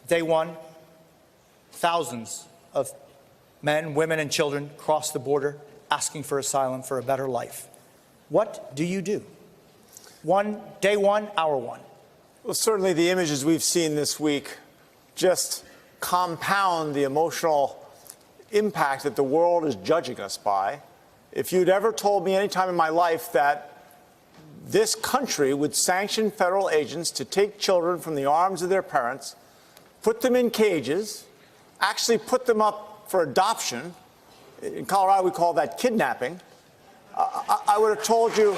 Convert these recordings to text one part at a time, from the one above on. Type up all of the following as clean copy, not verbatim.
Day one, thousands of men, women, and children cross the border asking for asylum for a better life. What do you do? Day one, hour one. Well, certainly the images we've seen this week just compound the emotional impact that the world is judging us by. If you'd ever told me any time in my life that this country would sanction federal agents to take children from the arms of their parents, put them in cages, actually put them up for adoption, in Colorado we call that kidnapping, I would have told you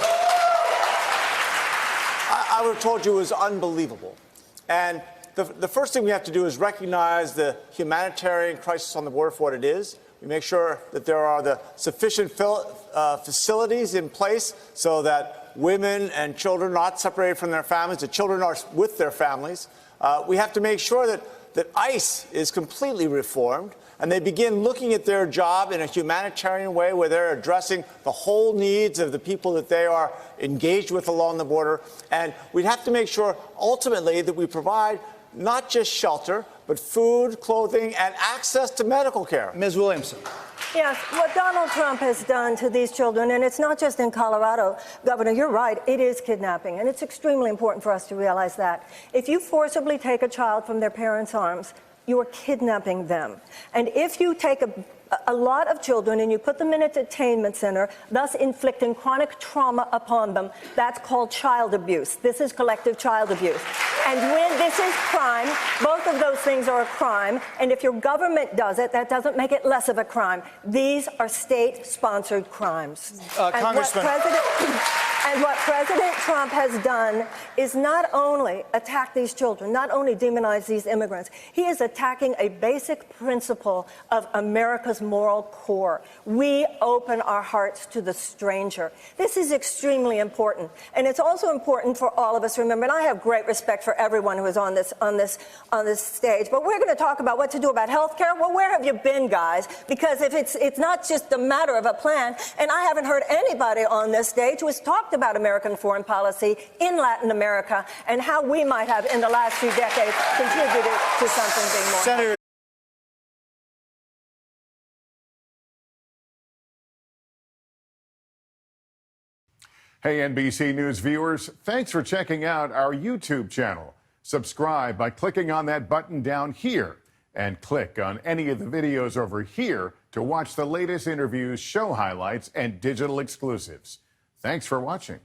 it was unbelievable. And the first thing we have to do is recognize the humanitarian crisis on the border for what it is. We make sure that there are the sufficient facilities in place so that women and children are not separated from their families, the children are with their families. We have to make sure that ICE is completely reformed and they begin looking at their job in a humanitarian way where they're addressing the whole needs of the people that they are engaged with along the border. And we'd have to make sure ultimately that we provide not just shelter, but food, clothing, and access to medical care. Ms. Williamson. Yes, what Donald Trump has done to these children, and it's not just in Colorado, Governor, you're right, it is kidnapping, and it's extremely important for us to realize that. If you forcibly take a child from their parents' arms, you are kidnapping them. And if you take a lot of children and you put them in a detainment center, thus inflicting chronic trauma upon them, that's called child abuse. This is collective child abuse. And when this is crime, both of those things are a crime. And if your government does it, that doesn't make it less of a crime. These are state-sponsored crimes. Congressman. And what President Trump has done is not only attack these children, not only demonize these immigrants, he is attacking a basic principle of America's moral core. We open our hearts to the stranger. This is extremely important. And it's also important for all of us to remember, and I have great respect for everyone who is on this stage, but we're going to talk about what to do about health care. Well, where have you been, guys? Because if it's not just a matter of a plan, and I haven't heard anybody on this stage who has talked about American foreign policy in Latin America and how we might have, in the last few decades, contributed to something being more. Senator. Hey, NBC News viewers, thanks for checking out our YouTube channel. Subscribe by clicking on that button down here and click on any of the videos over here to watch the latest interviews, show highlights, and digital exclusives. Thanks for watching.